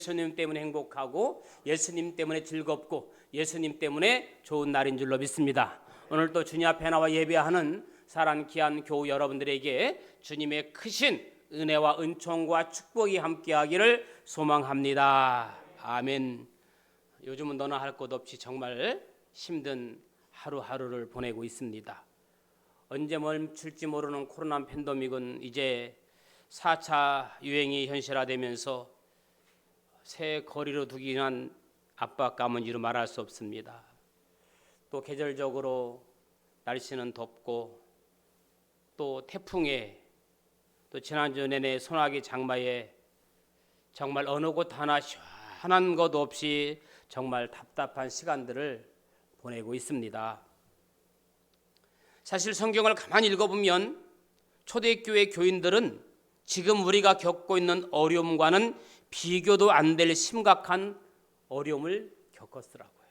예수님 때문에 행복하고 예수님 때문에 즐겁고 예수님 때문에 좋은 날인 줄로 믿습니다. 오늘 또 주님 앞에 나와 예배하는 사랑 귀한 교우 여러분들에게 주님의 크신 은혜와 은총과 축복이 함께하기를 소망합니다. 아멘. 요즘은 너나 할 것 없이 정말 힘든 하루하루를 보내고 있습니다. 언제 멈출지 모르는 코로나 팬데믹은 이제 4차 유행이 현실화되면서 새 거리로 두기 위한 압박감은 이루 말할 수 없습니다. 또 계절적으로 날씨는 덥고 또 태풍에 또 지난주 내내 소나기 장마에 정말 어느 곳 하나 시원한 것 없이 정말 답답한 시간들을 보내고 있습니다. 사실 성경을 가만히 읽어보면 초대교회 교인들은 지금 우리가 겪고 있는 어려움과는 비교도 안 될 심각한 어려움을 겪었더라고요.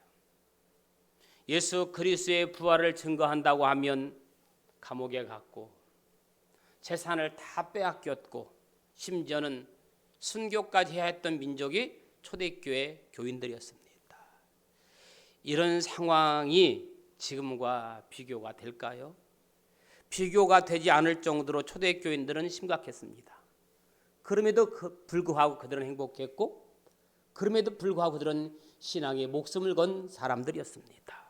예수 그리스도의 부활을 증거한다고 하면 감옥에 갔고 재산을 다 빼앗겼고 심지어는 순교까지 해야 했던 민족이 초대교회 교인들이었습니다. 이런 상황이 지금과 비교가 될까요? 비교가 되지 않을 정도로 초대교인들은 심각했습니다. 그럼에도 불구하고 그들은 행복했고 그럼에도 불구하고 그들은 신앙에 목숨을 건 사람들이었습니다.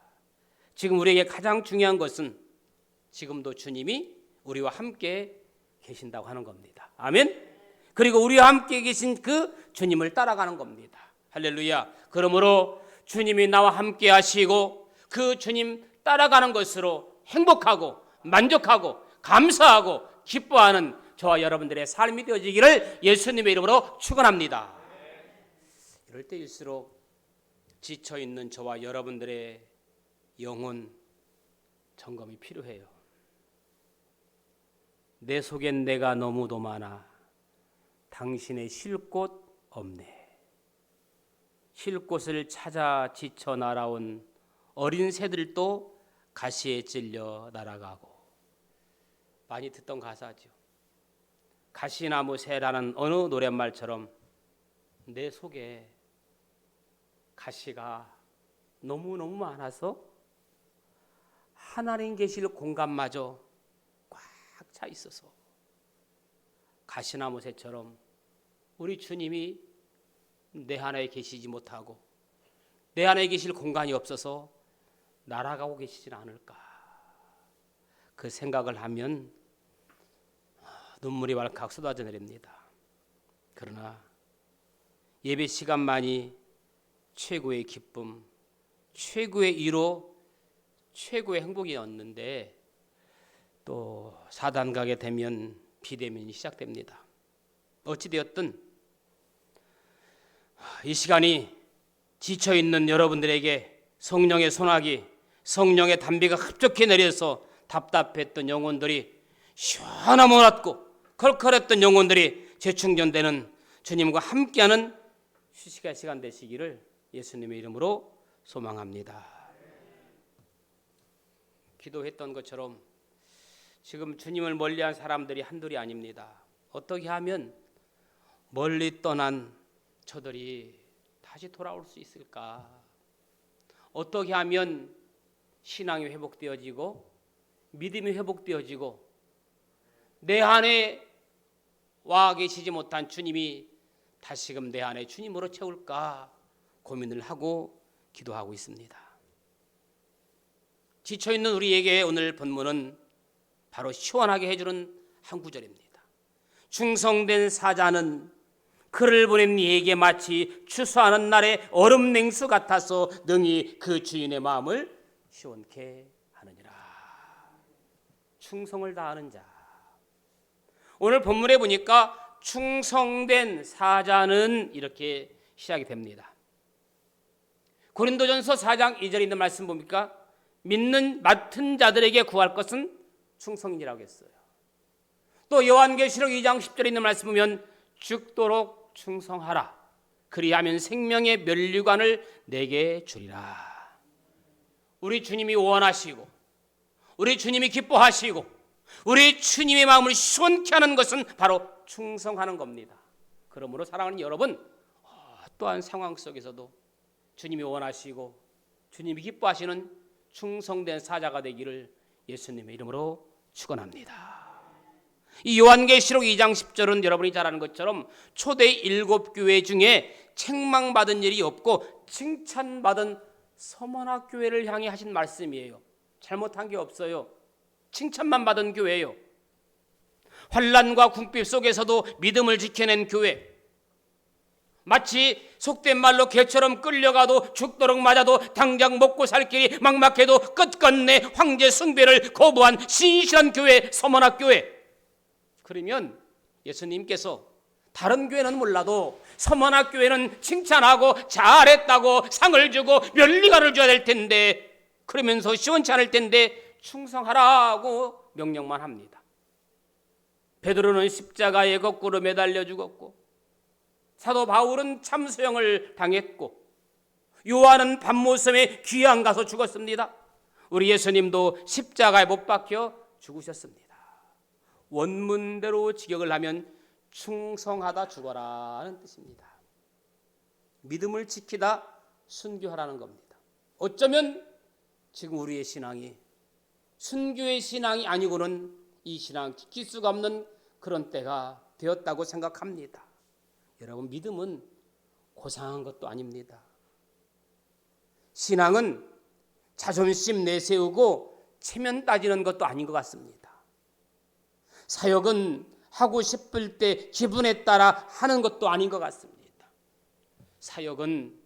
지금 우리에게 가장 중요한 것은 지금도 주님이 우리와 함께 계신다고 하는 겁니다. 아멘. 그리고 우리와 함께 계신 그 주님을 따라가는 겁니다. 할렐루야. 그러므로 주님이 나와 함께 하시고 그 주님 따라가는 것으로 행복하고 만족하고 감사하고 기뻐하는 저와 여러분들의 삶이 되어지기를 예수님의 이름으로 축원합니다. 이럴 때일수록 지쳐있는 저와 여러분들의 영혼 점검이 필요해요. 내 속엔 내가 너무도 많아 당신의 쉴 곳 없네. 쉴 곳을 찾아 지쳐 날아온 어린 새들도 가시에 찔려 날아가고. 많이 듣던 가사죠. 가시나무 새라는 어느 노랫말처럼 내 속에 가시가 너무너무 많아서 하나님 계실 공간마저 꽉 차 있어서 가시나무 새처럼 우리 주님이 내 안에 계시지 못하고 내 안에 계실 공간이 없어서 날아가고 계시진 않을까. 그 생각을 하면 눈물이 왈칵 쏟아져 내립니다. 그러나 예배 시간만이 최고의 기쁨, 최고의 위로, 최고의 행복이었는데 또 사단 가게 되면 비대면이 시작됩니다. 어찌되었든 이 시간이 지쳐있는 여러분들에게 성령의 소나기, 성령의 단비가 흡족히 내려서 답답했던 영혼들이 시원함을 얻고 컬컬했던 영혼들이 재충전되는 주님과 함께하는 휴식의 시간 되시기를 예수님의 이름으로 소망합니다. 기도했던 것처럼 지금 주님을 멀리한 사람들이 한둘이 아닙니다. 어떻게 하면 멀리 떠난 저들이 다시 돌아올 수 있을까? 어떻게 하면 신앙이 회복되어지고 믿음이 회복되어지고 내 안에 와 계시지 못한 주님이 다시금 내 안에 주님으로 채울까 고민을 하고 기도하고 있습니다. 지쳐있는 우리에게 오늘 본문은 바로 시원하게 해주는 한 구절입니다. 충성된 사자는 그를 보낸 이에게 마치 추수하는 날의 얼음 냉수 같아서 능히 그 주인의 마음을 시원케 하느니라. 충성을 다하는 자. 오늘 본문에 보니까 충성된 사자는 이렇게 시작이 됩니다. 고린도전서 4장 2절에 있는 말씀 봅니까? 믿는 맡은 자들에게 구할 것은 충성이라고 했어요. 또 요한계시록 2장 10절에 있는 말씀 보면 죽도록 충성하라. 그리하면 생명의 면류관을 내게 주리라. 우리 주님이 원하시고 우리 주님이 기뻐하시고 우리 주님의 마음을 시원케 하는 것은 바로 충성하는 겁니다. 그러므로 사랑하는 여러분, 어떠한 상황 속에서도 주님이 원하시고 주님이 기뻐하시는 충성된 사자가 되기를 예수님의 이름으로 축원합니다. 이 요한계시록 2장 10절은 여러분이 잘 아는 것처럼 초대 7교회 중에 책망받은 일이 없고 칭찬받은 서머나 교회를 향해 하신 말씀이에요. 잘못한 게 없어요. 칭찬만 받은 교회예요. 환난과 궁핍 속에서도 믿음을 지켜낸 교회, 마치 속된 말로 개처럼 끌려가도 죽도록 맞아도 당장 먹고 살 길이 막막해도 끝끝내 황제 숭배를 거부한 신실한 교회, 서머나 교회. 그러면 예수님께서 다른 교회는 몰라도 서머나 교회는 칭찬하고 잘했다고 상을 주고 면리가를 줘야 될 텐데, 그러면서 시원치 않을 텐데 충성하라고 명령만 합니다. 베드로는 십자가에 거꾸로 매달려 죽었고, 사도 바울은 참수형을 당했고, 요한은 밤모섬에 귀양 가서 죽었습니다. 우리 예수님도 십자가에 못 박혀 죽으셨습니다. 원문대로 직역을 하면 충성하다 죽어라는 뜻입니다. 믿음을 지키다 순교하라는 겁니다. 어쩌면 지금 우리의 신앙이 순교의 신앙이 아니고는 이 신앙 지킬 수가 없는 그런 때가 되었다고 생각합니다. 여러분, 믿음은 고상한 것도 아닙니다. 신앙은 자존심 내세우고 체면 따지는 것도 아닌 것 같습니다. 사역은 하고 싶을 때 기분에 따라 하는 것도 아닌 것 같습니다. 사역은,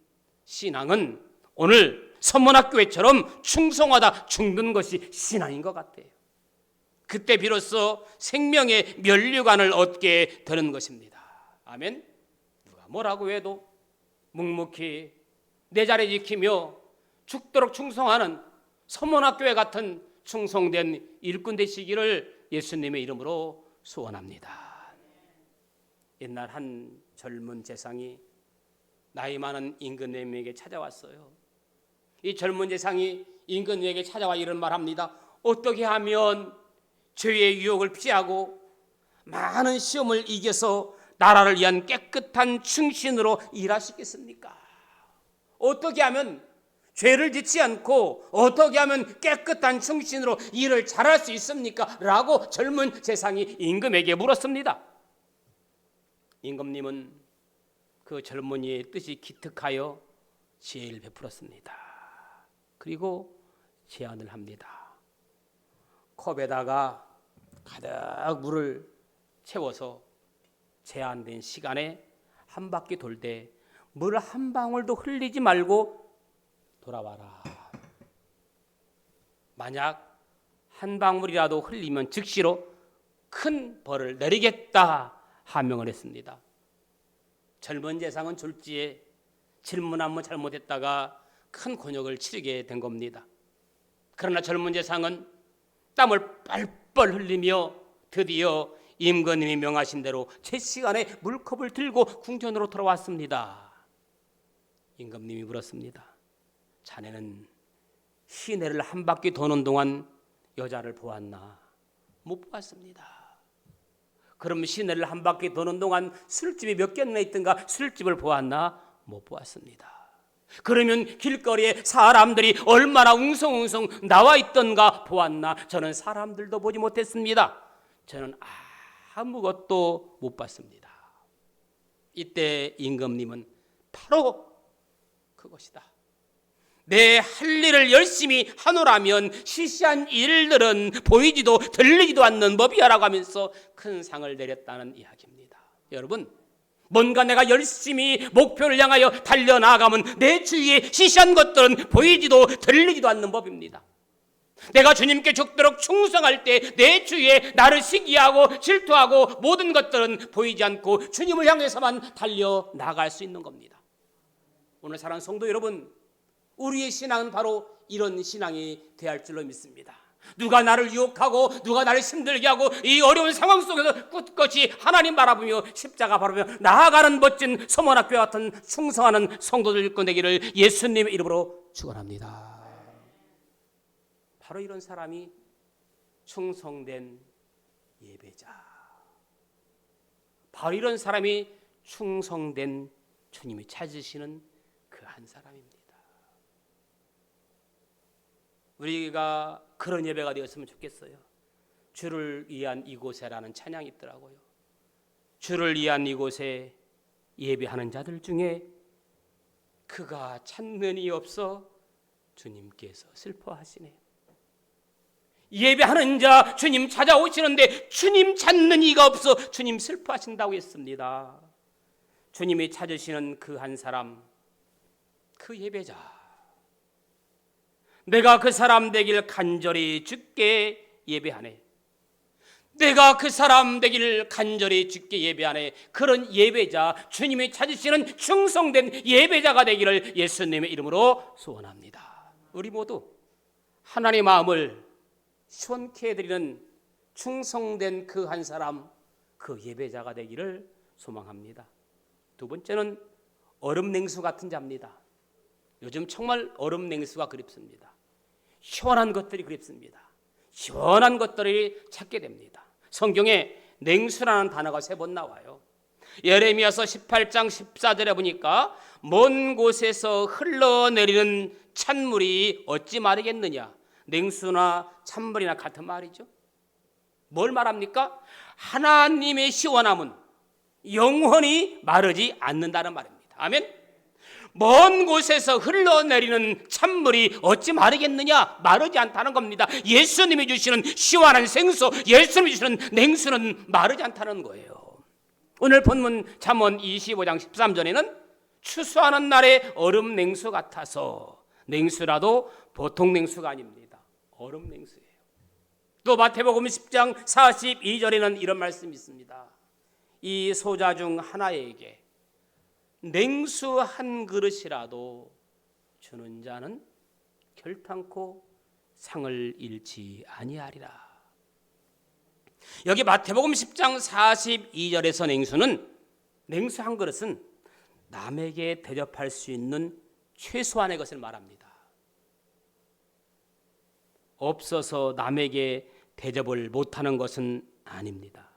신앙은 오늘 서문학교회처럼 충성하다 죽는 것이 신앙인 것 같아요. 그때 비로소 생명의 면류관을 얻게 되는 것입니다. 아멘. 누가 뭐라고 해도 묵묵히 내 자리 지키며 죽도록 충성하는 서문학교회 같은 충성된 일꾼 되시기를 예수님의 이름으로 소원합니다. 옛날 한 젊은 재상이 나이 많은 임금님에게 찾아왔어요. 이 젊은 재상이 임금님에게 찾아와 이런 말합니다. 어떻게 하면 죄의 유혹을 피하고 많은 시험을 이겨서 나라를 위한 깨끗한 충신으로 일하시겠습니까? 어떻게 하면 죄를 짓지 않고 어떻게 하면 깨끗한 충신으로 일을 잘할 수 있습니까? 라고 젊은 재상이 임금에게 물었습니다. 임금님은 그 젊은이의 뜻이 기특하여 지혜를 베풀었습니다. 그리고 제안을 합니다. 컵에다가 가득 물을 채워서 제한된 시간에 한 바퀴 돌 때 물 한 방울도 흘리지 말고 돌아와라. 만약 한 방울이라도 흘리면 즉시로 큰 벌을 내리겠다 하명을 했습니다. 젊은 재상은 졸지에 질문 한번 잘못했다가 큰 곤욕을 치르게 된 겁니다. 그러나 젊은 재상은 땀을 뻘뻘 흘리며 드디어 임금님이 명하신 대로 제 시간에 물컵을 들고 궁전으로 돌아왔습니다. 임금님이 물었습니다. 자네는 시내를 한 바퀴 도는 동안 여자를 보았나? 못 보았습니다. 그럼 시내를 한 바퀴 도는 동안 술집이 몇 개나 있던가 술집을 보았나? 못 보았습니다. 그러면 길거리에 사람들이 얼마나 웅성웅성 나와 있던가 보았나? 저는 사람들도 보지 못했습니다. 저는 아무것도 못 봤습니다. 이때 임금님은 바로 그것이다. 내 할 일을 열심히 하노라면 시시한 일들은 보이지도 들리지도 않는 법이야라고 하면서 큰 상을 내렸다는 이야기입니다. 여러분, 뭔가 내가 열심히 목표를 향하여 달려나가면 내 주위에 시시한 것들은 보이지도 들리지도 않는 법입니다. 내가 주님께 죽도록 충성할 때 내 주위에 나를 시기하고 질투하고 모든 것들은 보이지 않고 주님을 향해서만 달려나갈 수 있는 겁니다. 오늘 사랑하는 성도 여러분, 우리의 신앙은 바로 이런 신앙이 되어야 할 줄로 믿습니다. 누가 나를 유혹하고 누가 나를 힘들게 하고 이 어려운 상황 속에서 꿋꿋이 하나님 바라보며 십자가 바라보며 나아가는 멋진 서문학교 같은 충성하는 성도들 일꾼 되기를 예수님의 이름으로 축원합니다. 바로 이런 사람이 충성된 예배자, 바로 이런 사람이 충성된 주님이 찾으시는 그 한 사람입니다. 우리가 그런 예배가 되었으면 좋겠어요. 주를 위한 이곳에라는 찬양이 있더라고요. 주를 위한 이곳에 예배하는 자들 중에 그가 찾는 이 없어 주님께서 슬퍼하시네. 예배하는 자 주님 찾아오시는데 주님 찾는 이가 없어 주님 슬퍼하신다고 했습니다. 주님이 찾으시는 그 한 사람, 그 예배자, 내가 그 사람 되길 간절히 주께 예배하네. 내가 그 사람 되기를 간절히 주께 예배하네. 그런 예배자, 주님이 찾으시는 충성된 예배자가 되기를 예수님의 이름으로 소원합니다. 우리 모두 하나님의 마음을 시원케 해드리는 충성된 그 한 사람, 그 예배자가 되기를 소망합니다. 두 번째는 얼음 냉수 같은 자입니다. 요즘 정말 얼음 냉수가 그립습니다. 시원한 것들이 그립습니다. 시원한 것들이 찾게 됩니다. 성경에 냉수라는 단어가 3번 나와요. 예레미야서 18장 14절에 보니까 먼 곳에서 흘러내리는 찬물이 어찌 마르겠느냐. 냉수나 찬물이나 같은 말이죠. 뭘 말합니까? 하나님의 시원함은 영원히 마르지 않는다는 말입니다. 아멘. 먼 곳에서 흘러내리는 찬물이 어찌 마르겠느냐? 마르지 않다는 겁니다. 예수님이 주시는 시원한 생수, 예수님이 주시는 냉수는 마르지 않다는 거예요. 오늘 본문 잠언 25장 13절에는 추수하는 날에 얼음 냉수 같아서, 냉수라도 보통 냉수가 아닙니다. 얼음 냉수예요. 또 마태복음 10장 42절에는 이런 말씀이 있습니다. 이 소자 중 하나에게 냉수 한 그릇이라도 주는 자는 결탄코 상을 잃지 아니하리라. 여기 마태복음 10장 42절에서 냉수 한 그릇은 남에게 대접할 수 있는 최소한의 것을 말합니다. 없어서 남에게 대접을 못하는 것은 아닙니다.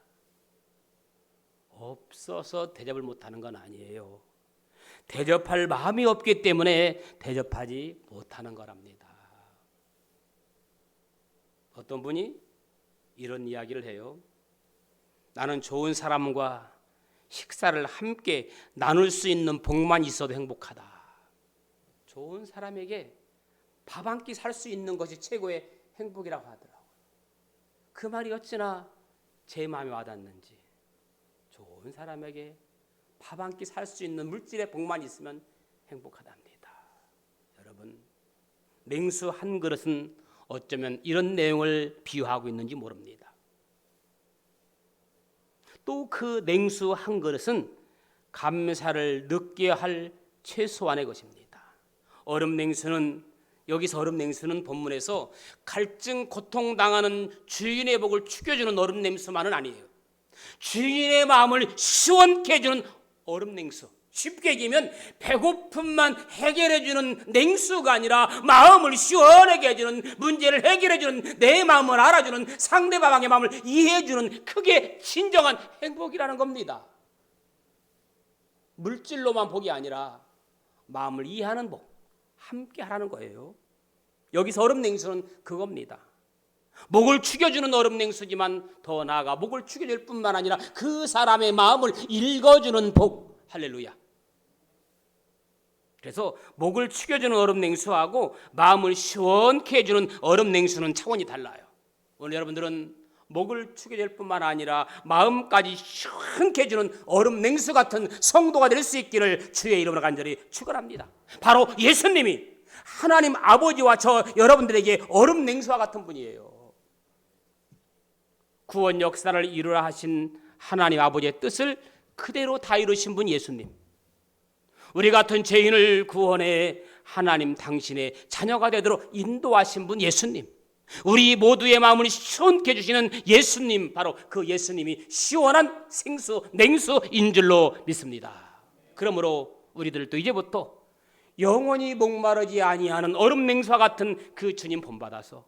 없어서 대접을 못하는 건 아니에요. 대접할 마음이 없기 때문에 대접하지 못하는 거랍니다. 어떤 분이 이런 이야기를 해요. 나는 좋은 사람과 식사를 함께 나눌 수 있는 복만 있어도 행복하다. 좋은 사람에게 밥 한 끼 살 수 있는 것이 최고의 행복이라고 하더라고요. 그 말이 어찌나 제 마음에 와닿는지. 좋은 사람에게 밥 한 끼 살 수 있는 물질의 복만 있으면 행복하답니다. 여러분, 냉수 한 그릇은 어쩌면 이런 내용을 비유하고 있는지 모릅니다. 또 그 냉수 한 그릇은 감사를 느껴야 할 최소한의 것입니다. 여기서 얼음 냉수는 본문에서 갈증 고통당하는 주인의 복을 축여주는 얼음 냉수만은 아니에요. 주인의 마음을 시원케 해주는 얼음 냉수. 쉽게 얘기하면 배고픔만 해결해주는 냉수가 아니라 마음을 시원하게 해주는, 문제를 해결해주는, 내 마음을 알아주는, 상대방의 마음을 이해해주는, 그게 진정한 행복이라는 겁니다. 물질로만 복이 아니라 마음을 이해하는 복, 함께 하라는 거예요. 여기서 얼음 냉수는 그겁니다. 목을 축여주는 얼음 냉수지만 더 나아가 목을 축여줄 뿐만 아니라 그 사람의 마음을 읽어주는 복. 할렐루야. 그래서 목을 축여주는 얼음 냉수하고 마음을 시원케 해주는 얼음 냉수는 차원이 달라요. 오늘 여러분들은 목을 축여줄 뿐만 아니라 마음까지 시원케 해주는 얼음 냉수 같은 성도가 될 수 있기를 주의 이름으로 간절히 축원합니다. 바로 예수님이 하나님 아버지와 저 여러분들에게 얼음 냉수와 같은 분이에요. 구원 역사를 이루라 하신 하나님 아버지의 뜻을 그대로 다 이루신 분 예수님. 우리 같은 죄인을 구원해 하나님 당신의 자녀가 되도록 인도하신 분 예수님. 우리 모두의 마음을 시원케 해주시는 예수님, 바로 그 예수님이 시원한 생수, 냉수인 줄로 믿습니다. 그러므로 우리들도 이제부터 영원히 목마르지 아니하는 얼음 냉수와 같은 그 주님 본받아서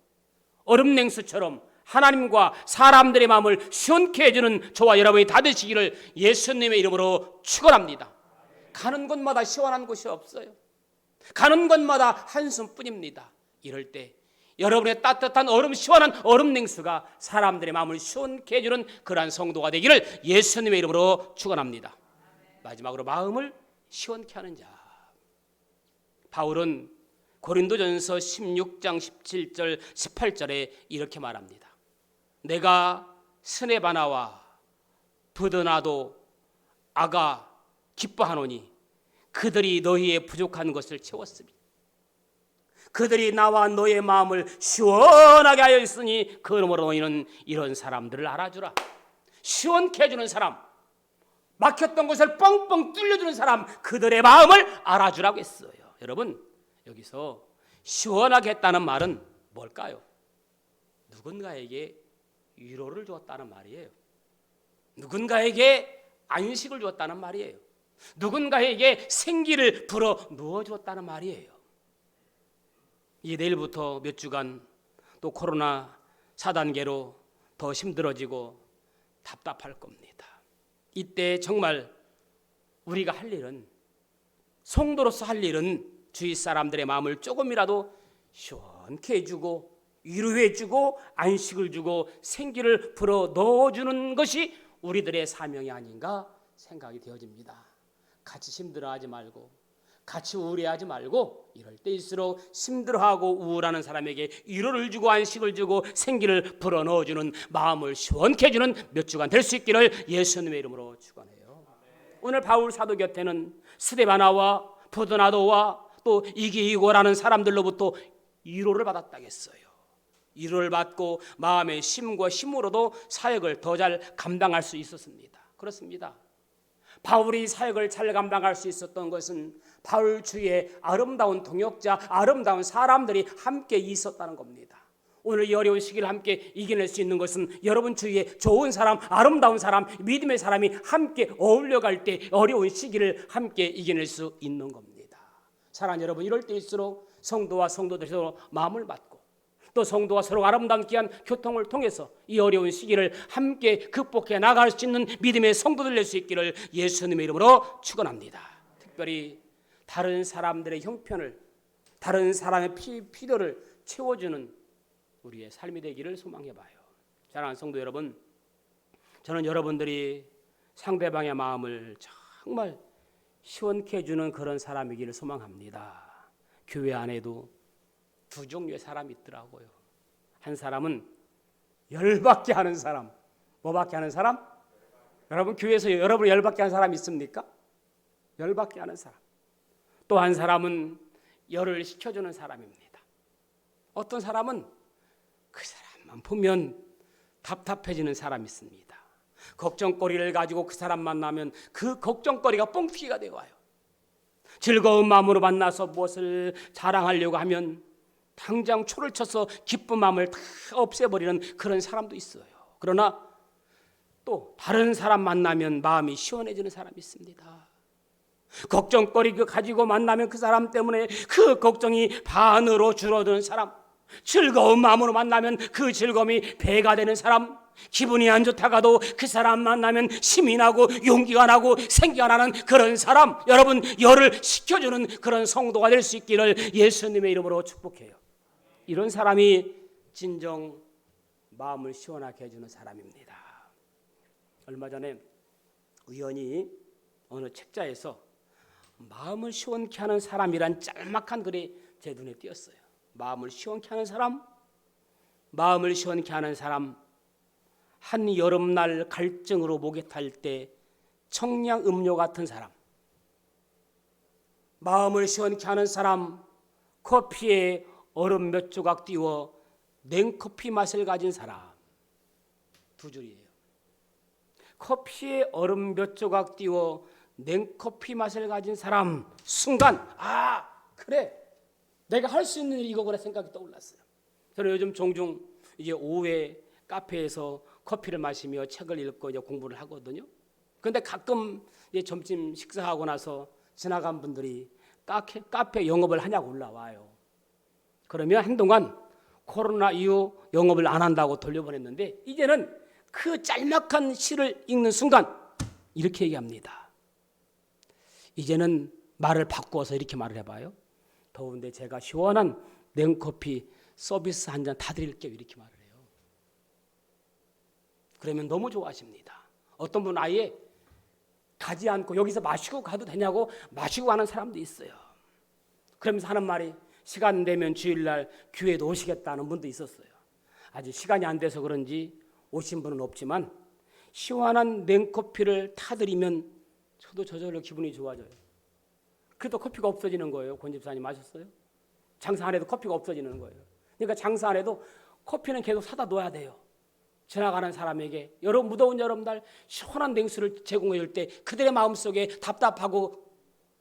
얼음 냉수처럼 하나님과 사람들의 마음을 시원케 해주는 저와 여러분이 다 되시기를 예수님의 이름으로 축원합니다. 가는 곳마다 시원한 곳이 없어요. 가는 곳마다 한숨뿐입니다. 이럴 때 여러분의 따뜻한 얼음, 시원한 얼음 냉수가 사람들의 마음을 시원케 해주는 그러한 성도가 되기를 예수님의 이름으로 축원합니다. 마지막으로 마음을 시원케 하는 자. 바울은 고린도전서 16장 17절 18절에 이렇게 말합니다. 내가 스네바나와 부드나도 아가 기뻐하노니 그들이 너희의 부족한 것을 채웠으니 그들이 나와 너의 마음을 시원하게 하여 있으니 그러므로 너희는 이런 사람들을 알아주라. 시원케 해주는 사람, 막혔던 곳을 뻥뻥 뚫려주는 사람, 그들의 마음을 알아주라고 했어요. 여러분, 여기서 시원하게 했다는 말은 뭘까요? 누군가에게 위로를 주었다는 말이에요. 누군가에게 안식을 주었다는 말이에요. 누군가에게 생기를 불어 누워 주었다는 말이에요. 이 내일부터 몇 주간 또 코로나 4단계로 더 힘들어지고 답답할 겁니다. 이때 정말 우리가 할 일은, 성도로서 할 일은 주위 사람들의 마음을 조금이라도 시원케 해주고 위로해주고 안식을 주고 생기를 불어 넣어주는 것이 우리들의 사명이 아닌가 생각이 되어집니다. 같이 힘들어하지 말고, 같이 우울해하지 말고, 이럴 때일수록 힘들어하고 우울하는 사람에게 위로를 주고 안식을 주고 생기를 불어 넣어주는, 마음을 시원케 해주는 몇 주간 될 수 있기를 예수님의 이름으로 축원해요. 오늘 바울 사도 곁에는 스데바나와 포도나도와 또 이기이고라는 사람들로부터 위로를 받았다겠어요. 위로를 받고 마음의 심과 힘으로도 사역을 더 잘 감당할 수 있었습니다. 그렇습니다. 바울이 사역을 잘 감당할 수 있었던 것은 바울 주위에 아름다운 동역자, 아름다운 사람들이 함께 있었다는 겁니다. 오늘 이 어려운 시기를 함께 이겨낼 수 있는 것은 여러분 주위에 좋은 사람, 아름다운 사람, 믿음의 사람이 함께 어울려갈 때 어려운 시기를 함께 이겨낼 수 있는 겁니다. 사랑하는 여러분, 이럴 때일수록 성도와 성도들이 서로 마음을 맞고 또 성도와 서로 아름다운 귀한 교통을 통해서 이 어려운 시기를 함께 극복해 나갈 수 있는 믿음의 성도들 될 수 있기를 예수님의 이름으로 축원합니다. 특별히 다른 사람들의 형편을, 다른 사람의 필요를 채워주는 우리의 삶이 되기를 소망해봐요. 사랑하는 성도 여러분, 저는 여러분들이 상대방의 마음을 정말 시원케 해주는 그런 사람이기를 소망합니다. 교회 안에도 두 종류의 사람이 있더라고요. 한 사람은 열받게 하는 사람. 뭐받게 하는 사람? 여러분 교회에서 여러분 열받게 하는 사람 있습니까? 열받게 하는 사람. 또 한 사람은 열을 식혀주는 사람입니다. 어떤 사람은 그 사람만 보면 답답해지는 사람이 있습니다. 걱정거리를 가지고 그 사람 만나면 그 걱정거리가 뻥튀기가 되어 와요. 즐거운 마음으로 만나서 무엇을 자랑하려고 하면 당장 초를 쳐서 기쁜 마음을 다 없애버리는 그런 사람도 있어요. 그러나 또 다른 사람 만나면 마음이 시원해지는 사람이 있습니다. 걱정거리 가지고 만나면 그 사람 때문에 그 걱정이 반으로 줄어드는 사람, 즐거운 마음으로 만나면 그 즐거움이 배가 되는 사람, 기분이 안 좋다가도 그 사람 만나면 힘이 나고 용기가 나고 생기가 나는 그런 사람, 여러분 열을 식혀주는 그런 성도가 될 수 있기를 예수님의 이름으로 축복해요. 이런 사람이 진정 마음을 시원하게 해주는 사람입니다. 얼마 전에 우연히 어느 책자에서 마음을 시원케 하는 사람이란 짤막한 글이 제 눈에 띄었어요. 마음을 시원케 하는 사람, 마음을 시원케 하는 사람, 한 여름날 갈증으로 목에 탈 때 청량 음료 같은 사람, 마음을 시원케 하는 사람, 커피에 얼음 몇 조각 띄워 냉커피 맛을 가진 사람. 두 줄이에요. 커피에 얼음 몇 조각 띄워 냉커피 맛을 가진 사람. 순간 그래, 내가 할 수 있는 일이 이거구나 생각이 떠올랐어요. 저는 요즘 종종 이제 오후에 카페에서 커피를 마시며 책을 읽고 이제 공부를 하거든요. 그런데 가끔 이제 점심 식사하고 나서 지나간 분들이 카페 영업을 하냐고 올라와요. 그러면 한동안 코로나 이후 영업을 안 한다고 돌려보냈는데 이제는 그 짤막한 시를 읽는 순간 이렇게 얘기합니다. 이제는 말을 바꾸어서 이렇게 말을 해봐요. 더운데 제가 시원한 냉커피 서비스 한 잔 타드릴게요. 이렇게 말을 해요. 그러면 너무 좋아하십니다. 어떤 분은 아예 가지 않고 여기서 마시고 가도 되냐고 마시고 가는 사람도 있어요. 그러면서 하는 말이 시간 되면 주일날 교회도 오시겠다는 분도 있었어요. 아직 시간이 안 돼서 그런지 오신 분은 없지만 시원한 냉커피를 타드리면 저도 저절로 기분이 좋아져요. 그래도 커피가 없어지는 거예요. 권 집사님 아셨어요? 장사 안 해도 커피가 없어지는 거예요. 그러니까 장사 안 해도 커피는 계속 사다 놓아야 돼요. 지나가는 사람에게 무더운 여름날 시원한 냉수를 제공해 줄 때 그들의 마음속에 답답하고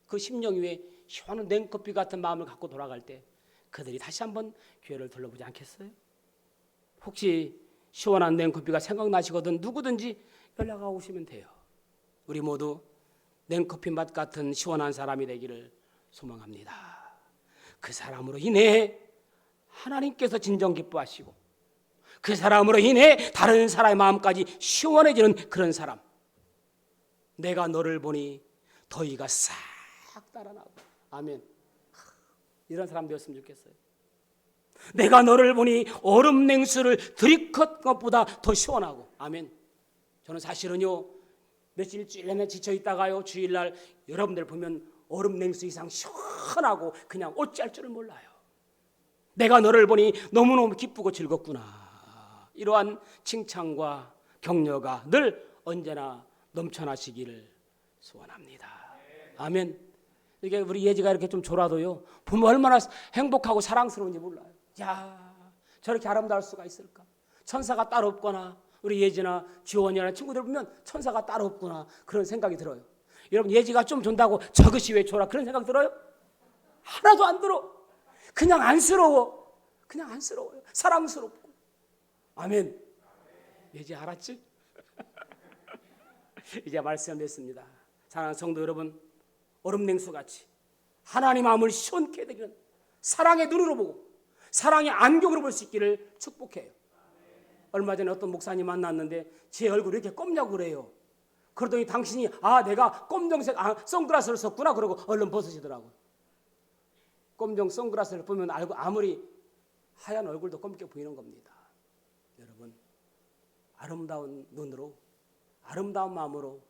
그 심령 위에 시원한 냉커피 같은 마음을 갖고 돌아갈 때 그들이 다시 한번 교회를 둘러보지 않겠어요? 혹시 시원한 냉커피가 생각나시거든 누구든지 연락하고 오시면 돼요. 우리 모두 냉커피 맛 같은 시원한 사람이 되기를 소망합니다. 그 사람으로 인해 하나님께서 진정 기뻐하시고 그 사람으로 인해 다른 사람의 마음까지 시원해지는 그런 사람. 내가 너를 보니 더위가 싹 달아나고. 아멘. 이런 사람 되었으면 좋겠어요. 내가 너를 보니 얼음 냉수를 들이컷 것보다 더 시원하고. 아멘. 저는 사실은요 며칠 내내 지쳐 있다가요 주일날 여러분들 보면 얼음 냉수 이상 시원하고 그냥 어찌할 줄을 몰라요. 내가 너를 보니 너무너무 기쁘고 즐겁구나. 이러한 칭찬과 격려가 늘 언제나 넘쳐나시기를 소원합니다. 아멘. 이게 우리 예지가 이렇게 좀 졸아도요 보면 얼마나 행복하고 사랑스러운지 몰라요. 야, 저렇게 아름다울 수가 있을까? 천사가 따로 없거나 우리 예지나 지원이나 친구들 보면 천사가 따로 없구나 그런 생각이 들어요. 여러분 예지가 좀 존다고 저것이 왜 졸아 그런 생각 들어요? 하나도 안 들어. 그냥 안쓰러워. 그냥 안쓰러워요. 사랑스럽고. 아멘. 예지 알았지? 이제 말씀 맺습니다. 사랑하는 성도 여러분, 얼음냉수같이 하나님 마음을 시원케 해드리는 사랑의 눈으로 보고 사랑의 안경으로 볼 수 있기를 축복해요. 얼마 전에 어떤 목사님 만났는데 제 얼굴이 이렇게 검냐고 그래요. 그러더니 당신이 내가 검정색 선글라스를 썼구나 그러고 얼른 벗으시더라고요. 검정 선글라스를 보면 알고 아무리 하얀 얼굴도 검게 보이는 겁니다. 여러분 아름다운 눈으로 아름다운 마음으로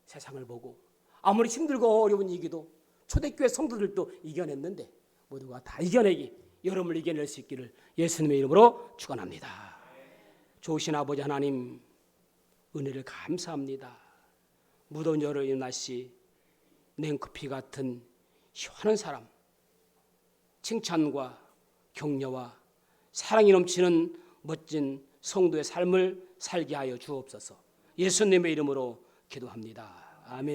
세상을 보고 아무리 힘들고 어려운 위기도 초대교회 성도들도 이겨냈는데 모두가 다 이겨내기 여러분을 이겨낼 수 있기를 예수님의 이름으로 축원합니다. 좋으신 아버지 하나님 은혜를 감사합니다. 무더운 여름 날씨 냉커피 같은 시원한 사람 칭찬과 격려와 사랑이 넘치는 멋진 성도의 삶을 살게 하여 주옵소서. 예수님의 이름으로 기도합니다. 아멘.